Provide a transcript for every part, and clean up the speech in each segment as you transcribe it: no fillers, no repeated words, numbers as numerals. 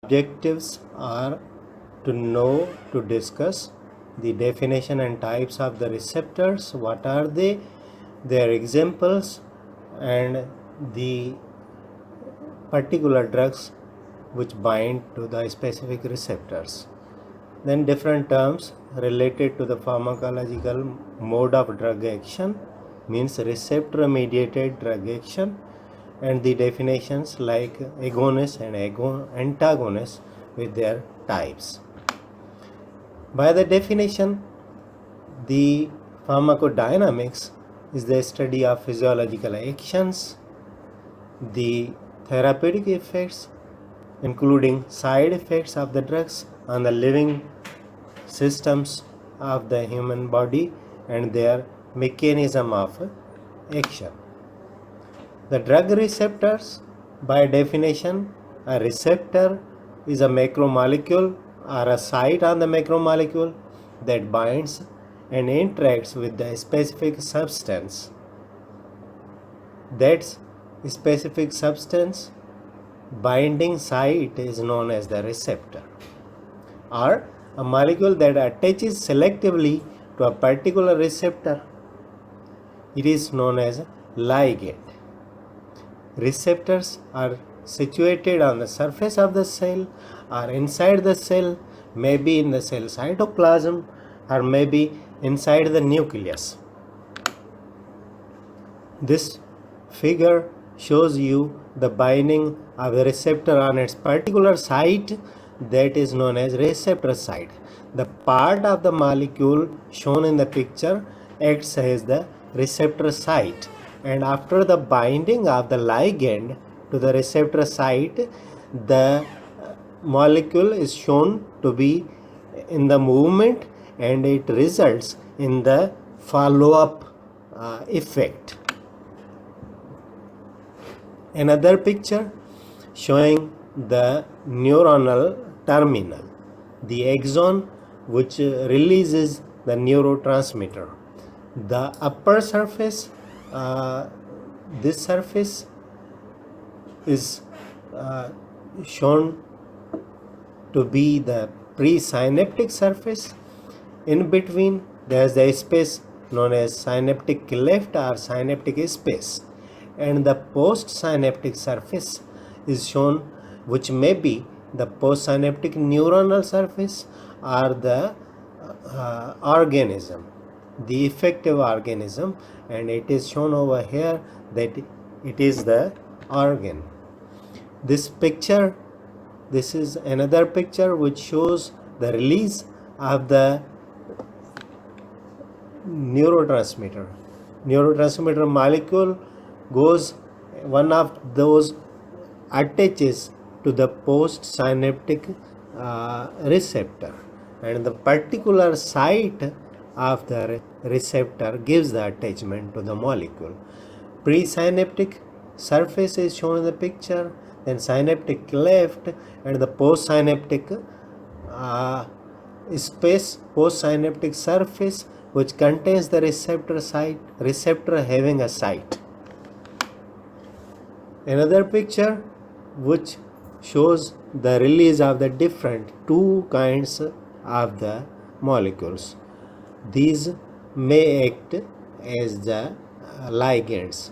objectives are to discuss the definition and types of the receptors, what are they, their examples, and the particular drugs which bind to the specific receptors. Then different terms related to the pharmacological mode of drug action, means receptor mediated drug action, and the definitions like agonist and antagonist with their types. By the definition, the pharmacodynamics is the study of physiological actions, the therapeutic effects, including side effects of the drugs on the living systems of the human body and their mechanism of action. The drug receptors, by definition, a receptor is a macromolecule or a site on the macromolecule that binds and interacts with the specific substance. That specific substance binding site is known as the receptor, or a molecule that attaches selectively to a particular receptor. It is known as ligand. Receptors are situated on the surface of the cell or inside the cell, maybe in the cell cytoplasm or maybe inside the nucleus. This figure shows you the binding of a receptor on its particular site, that is known as receptor site. The part of the molecule shown in the picture acts as the receptor site, and after the binding of the ligand to the receptor site, the molecule is shown to be in the movement, and it results in the follow-up effect. Another picture showing the neuronal terminal, the axon which releases the neurotransmitter. The upper surface, this surface is shown to be the presynaptic surface. In between there is the space known as synaptic cleft or synaptic space, and the postsynaptic surface is shown, which may be the postsynaptic neuronal surface or the organism, the effective organism, and it is shown over here that it is the organ. This is another picture which shows the release of the neurotransmitter. Neurotransmitter molecule goes, one of those attaches to the postsynaptic receptor, and the particular site of the receptor gives the attachment to the molecule. Presynaptic surface is shown in the picture, then synaptic cleft, and the postsynaptic space, postsynaptic surface which contains the receptor site, receptor having a site. Another picture which shows the release of the different two kinds of the molecules. These may act as the ligands.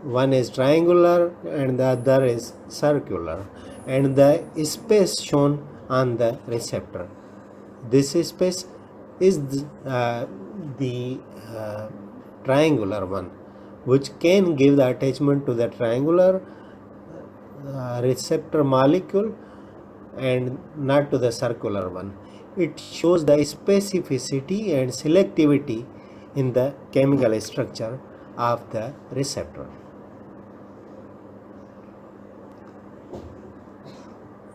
One is triangular and the other is circular, and the space shown on the receptor, this space is the triangular one, which can give the attachment to the triangular receptor molecule and not to the circular one. It shows the specificity and selectivity in the chemical structure of the receptor.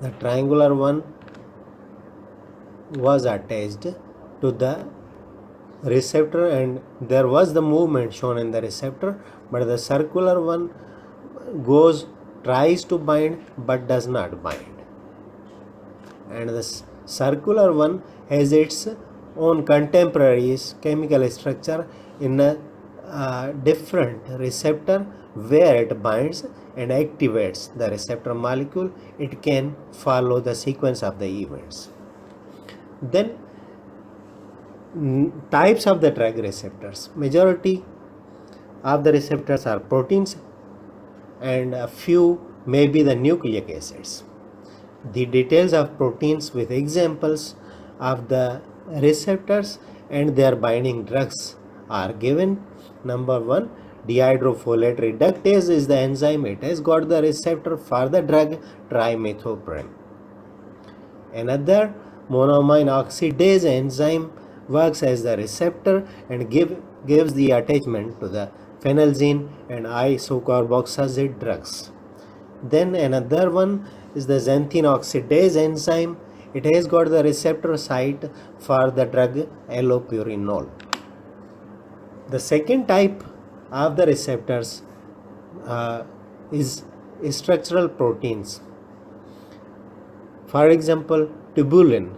The triangular one was attached to the receptor and there was the movement shown in the receptor, but the circular one tries to bind but does not bind, and the circular one has its own contemporary chemical structure in a different receptor where it binds and activates the receptor molecule, it can follow the sequence of the events. Then types of the drug receptors. Majority of the receptors are proteins and a few may be the nucleic acids. The details of proteins with examples of the receptors and their binding drugs are given. Number 1, dehydrofolate reductase is the enzyme. It has got the receptor for the drug trimethoprim. Another, monoamine oxidase enzyme works as the receptor and gives the attachment to the phenelzine and isocarboxazide drugs. Then another one is the xanthine oxidase enzyme. It has got the receptor site for the drug allopurinol. The second type of the receptors is structural proteins. For example, tubulin,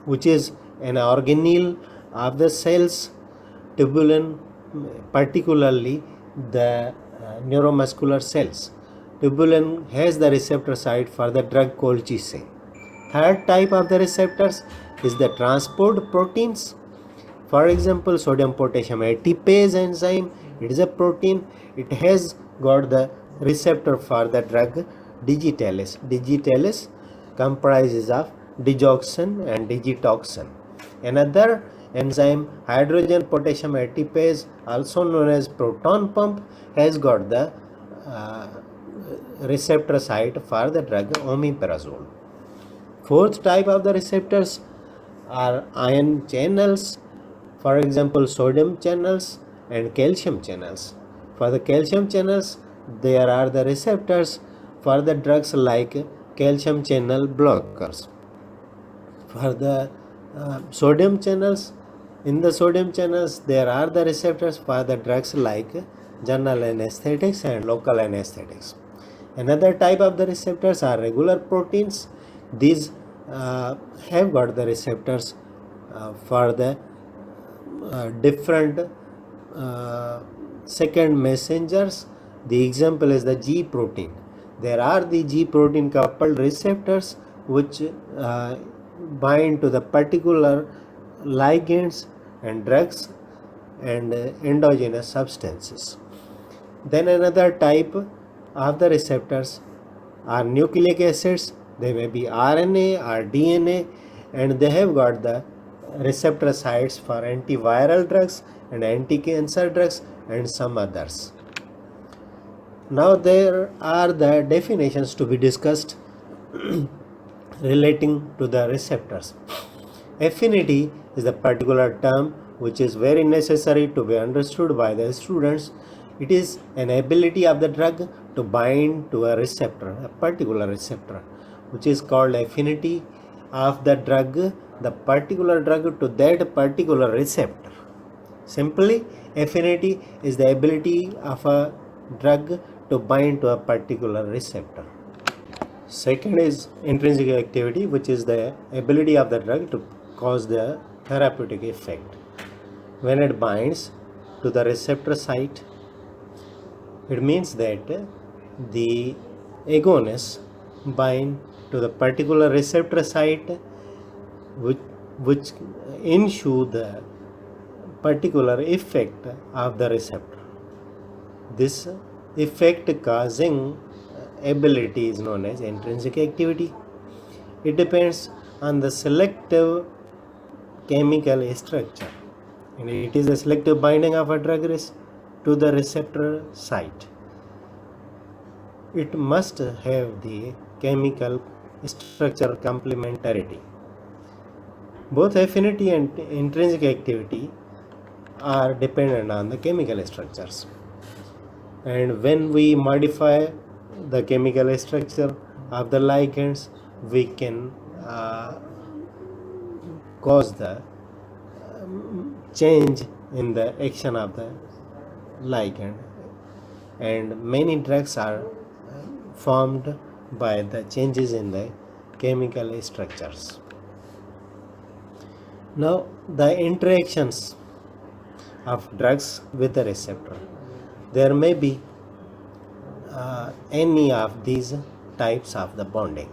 which is an organelle of the cells. Tubulin, particularly the neuromuscular cells. Tubulin has the receptor site for the drug colchicine. Third type of the receptors is the transport proteins. For example, sodium potassium ATPase enzyme, it is a protein. It has got the receptor for the drug digitalis. Digitalis comprises of digoxin and digitoxin. Another enzyme, hydrogen potassium ATPase, also known as proton pump, has got the receptor site for the drug omeprazole. Fourth type of the receptors are ion channels. For example, sodium channels and calcium channels. For the calcium channels, there are the receptors for the drugs like calcium channel blockers. For the sodium channels, in the sodium channels, there are the receptors for the drugs like general anesthetics and local anesthetics. Another type of the receptors are regular proteins. These have got the receptors for the different second messengers. The example is the G protein. There are the G protein coupled receptors which bind to the particular ligands and drugs and endogenous substances. Then another type of the receptors are nucleic acids. They may be RNA or DNA, and they have got the receptor sites for antiviral drugs and anti-cancer drugs and some others. Now there are the definitions to be discussed relating to the receptors. Affinity is the particular term which is very necessary to be understood by the students. It is an ability of the drug to bind to a receptor, a particular receptor, which is called affinity of the drug, the particular drug to that particular receptor. Simply, affinity is the ability of a drug to bind to a particular receptor. Second is intrinsic activity, which is the ability of the drug to cause the therapeutic effect. When it binds to the receptor site, it means that the agonists bind to the particular receptor site which ensure the particular effect of the receptor. This effect causing ability is known as intrinsic activity. It depends on the selective chemical structure, and it is the selective binding of a drug to the receptor site. It must have the chemical structure complementarity. Both affinity and intrinsic activity are dependent on the chemical structures, and when we modify the chemical structure of the ligands, we can cause the change in the action of the ligand, and many drugs are formed by the changes in the chemical structures. Now the interactions of drugs with the receptor. There may be any of these types of the bonding: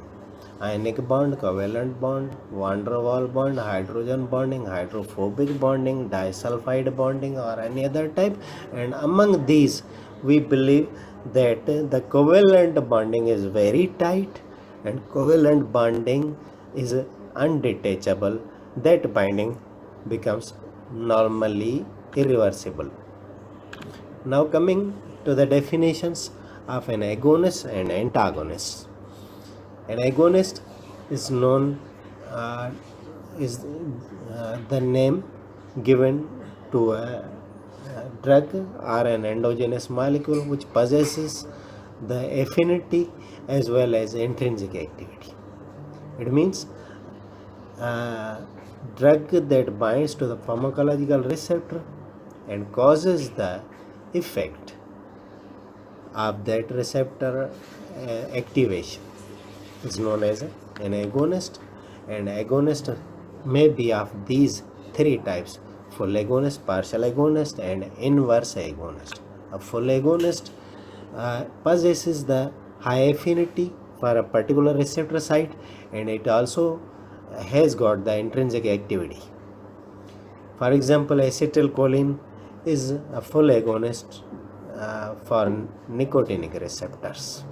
ionic bond, covalent bond, van der Waals bond, hydrogen bonding, hydrophobic bonding, disulfide bonding, or any other type. And among these, we believe that the covalent bonding is very tight, and covalent bonding is undetachable. That binding becomes normally irreversible. Now coming to the definitions of an agonist and antagonist. An agonist is known is the name given to a drug or an endogenous molecule which possesses the affinity as well as intrinsic activity. It means drug that binds to the pharmacological receptor and causes the effect of that receptor activation is known as an agonist. And agonist may be of these three types: full agonist, partial agonist, and inverse agonist. A full agonist possesses the high affinity for a particular receptor site, and it also has got the intrinsic activity. For example, acetylcholine is a full agonist for nicotinic receptors.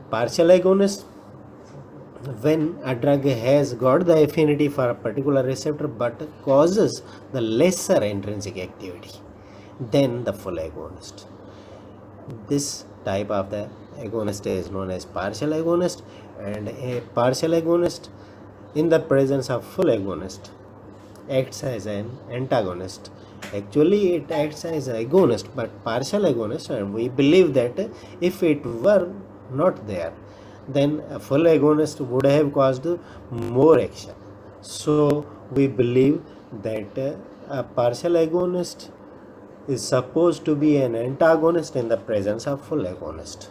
Partial agonist, when a drug has got the affinity for a particular receptor but causes the lesser intrinsic activity than the full agonist. This type of the agonist is known as partial agonist. And a partial agonist in the presence of full agonist acts as an antagonist. Actually it acts as an agonist, but partial agonist, and we believe that if it were not there, then a full agonist would have caused more action. So we believe that a partial agonist is supposed to be an antagonist in the presence of full agonist.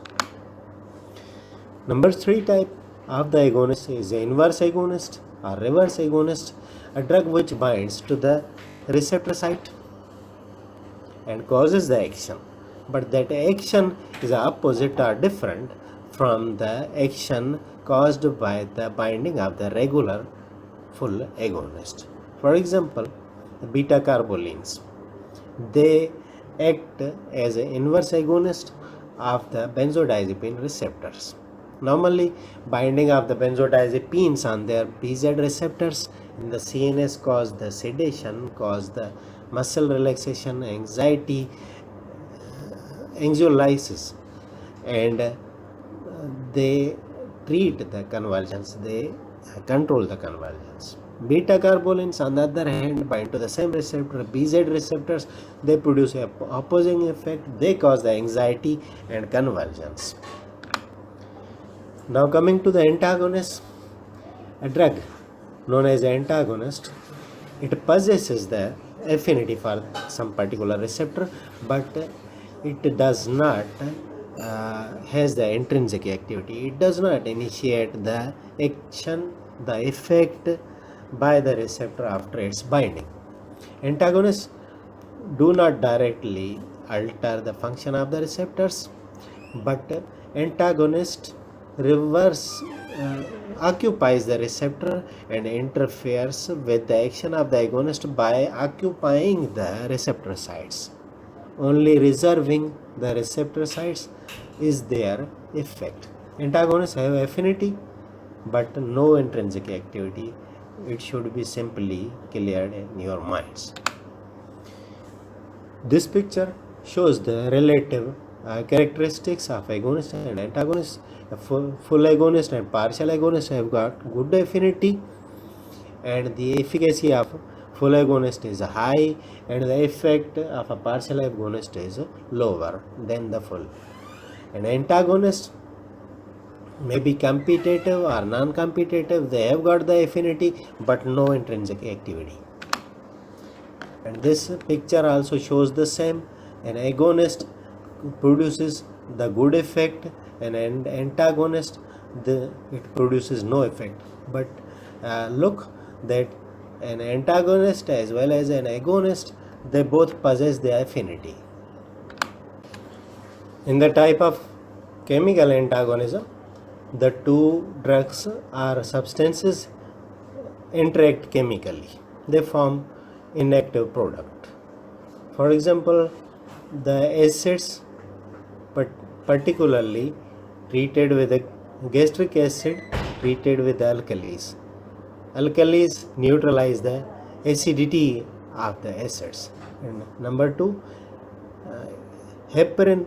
Number 3 type of the agonist is the inverse agonist or reverse agonist, a drug which binds to the receptor site and causes the action, but that action is opposite or different from the action caused by the binding of the regular full agonist. For example, the beta carbolines, they act as an inverse agonist of the benzodiazepine receptors. Normally, binding of the benzodiazepines on their BZ receptors in the CNS cause the sedation, cause the muscle relaxation, anxiety, anxiolysis, and they treat the convulsions, they control the convulsions. Beta carbolines, on the other hand, bind to the same receptor, BZ receptors, they produce a opposing effect, they cause the anxiety and convulsions. Now coming to the antagonist, a drug known as antagonist, it possesses the affinity for some particular receptor, but it does not has the intrinsic activity. It does not initiate the action, the effect by the receptor after its binding. Antagonists do not directly alter the function of the receptors, but antagonist occupies the receptor and interferes with the action of the agonist by occupying the receptor sites. Only reserving the receptor sites is their effect. Antagonists have affinity but no intrinsic activity. It should be simply cleared in your minds. This picture shows the relative characteristics of agonist and antagonist. A full agonist and partial agonist have got good affinity, and the efficacy of full agonist is high, and the effect of a partial agonist is lower than the full. An antagonist may be competitive or non-competitive. They have got the affinity but no intrinsic activity. And this picture also shows the same. An agonist produces the good effect, and an antagonist it produces no effect. But look that an antagonist as well as an agonist they both possess the affinity. In the type of chemical antagonism, the two drugs or substances interact chemically. They form inactive product. For example, the acids, particularly treated with a gastric acid treated with alkalis. Alkalis neutralize the acidity of the acids. And number two, heparin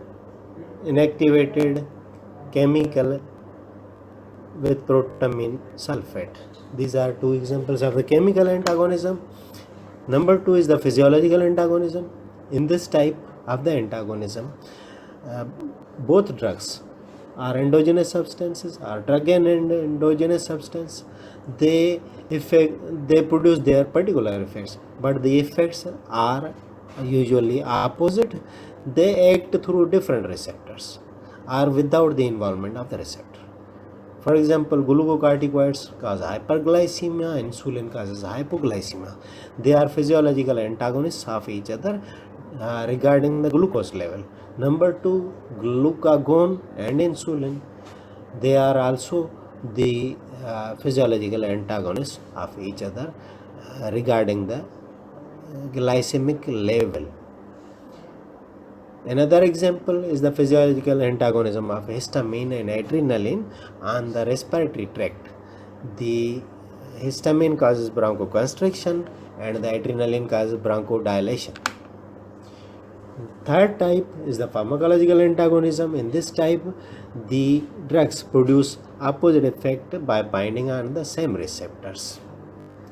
inactivated chemical with protamine sulfate. These are two examples of the chemical antagonism. Number two is the physiological antagonism. In this type of the antagonism, both drugs are endogenous substances, are drug and endogenous substance. They produce their particular effects, but the effects are usually opposite. They act through different receptors or without the involvement of the receptor. For example, glucocorticoids cause hyperglycemia, insulin causes hypoglycemia. They are physiological antagonists of each other regarding the glucose level. Number two, glucagon and insulin, they are also the physiological antagonists of each other regarding the glycemic level. Another example is the physiological antagonism of histamine and adrenaline on the respiratory tract. The histamine causes bronchoconstriction and the adrenaline causes bronchodilation. Third type is the pharmacological antagonism. In this type, the drugs produce opposite effect by binding on the same receptors.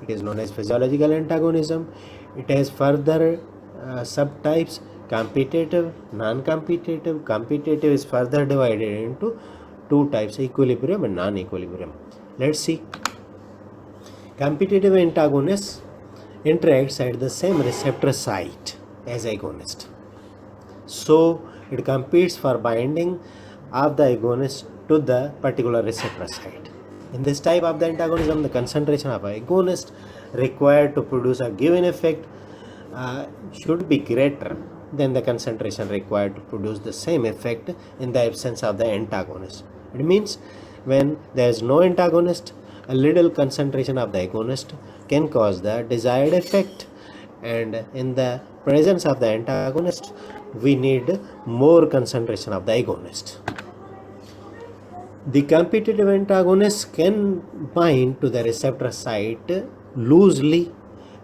It is known as physiological antagonism. It has further subtypes: competitive, non-competitive. Competitive is further divided into two types: equilibrium and non-equilibrium. Let's see. Competitive antagonists interacts at the same receptor site as agonist. So it competes for binding of the agonist to the particular receptor site. In this type of the antagonism, the concentration of agonist required to produce a given effect should be greater than the concentration required to produce the same effect in the absence of the antagonist. It means when there is no antagonist, a little concentration of the agonist can cause the desired effect, and in the presence of the antagonist, we need more concentration of the agonist. The competitive antagonists can bind to the receptor site loosely,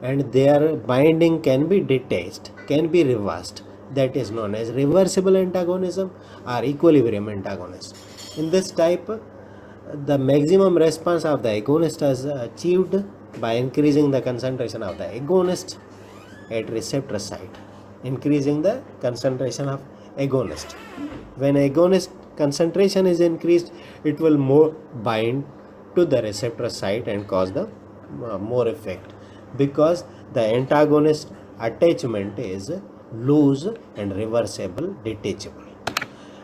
and their binding can be detached, can be reversed. That is known as reversible antagonism or equilibrium antagonism. In this type, the maximum response of the agonist is achieved by increasing the concentration of the agonist at receptor site, increasing the concentration of agonist. When agonist concentration is increased, it will more bind to the receptor site and cause the more effect, because the antagonist attachment is loose and reversible, detachable.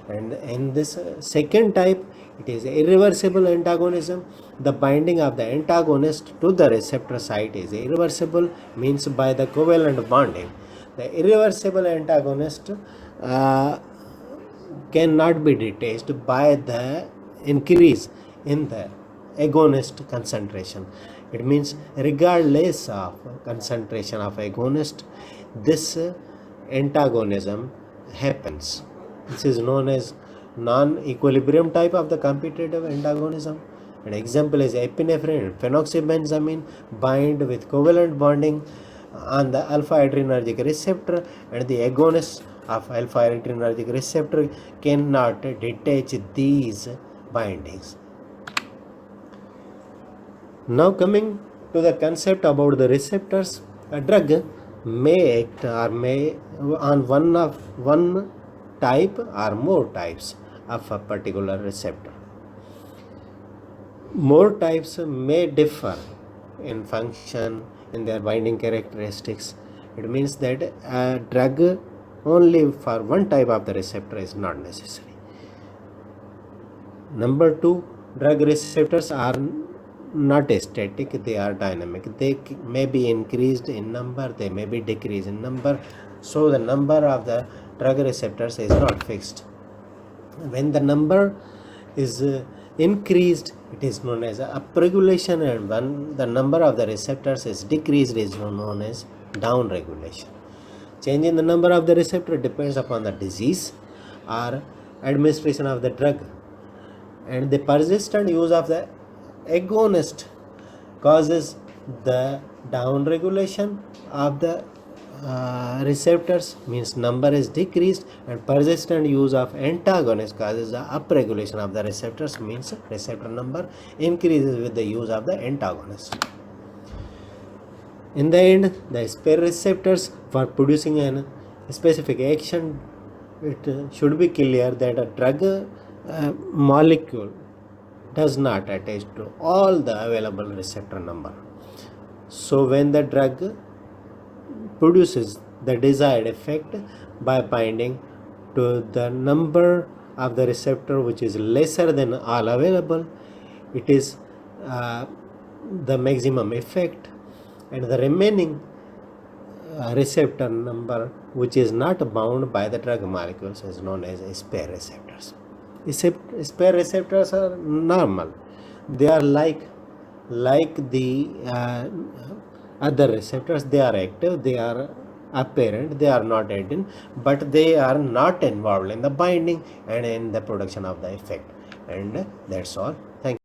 And in this second type, it is irreversible antagonism. The binding of the antagonist to the receptor site is irreversible, means by the covalent bonding. The irreversible antagonist cannot be detached by the increase in the agonist concentration. It means regardless of concentration of agonist, this antagonism happens. This is known as non-equilibrium type of the competitive antagonism. An example is epinephrine and phenoxybenzamine bind with covalent bonding on the alpha adrenergic receptor, and the agonist of alpha adrenergic receptor cannot detach these bindings. Now coming to the concept about the receptors, a drug may act or may on one type or more types of a particular receptor. More types may differ in function, in their binding characteristics. It means that a drug only for one type of the receptor is not necessary. Number two, drug receptors are not static, they are dynamic. They may be increased in number, they may be decreased in number. So the number of the drug receptors is not fixed. When the number is increased, it is known as upregulation, and when the number of the receptors is decreased, it is known as downregulation. Change in the number of the receptor depends upon the disease or administration of the drug, and the persistent use of the agonist causes the downregulation of the receptors, means number is decreased, and persistent use of antagonist causes the upregulation of the receptors, means receptor number increases with the use of the antagonist. In the end, the spare receptors for producing a specific action, it should be clear that a drug molecule does not attach to all the available receptor number. So when the drug produces the desired effect by binding to the number of the receptor which is lesser than all available, it is the maximum effect, and the remaining receptor number which is not bound by the drug molecules is known as spare receptors. Spare receptors are normal. They are like the other receptors. They are active, they are apparent, they are not hidden, but they are not involved in the binding and in the production of the effect. And that's all. Thank you.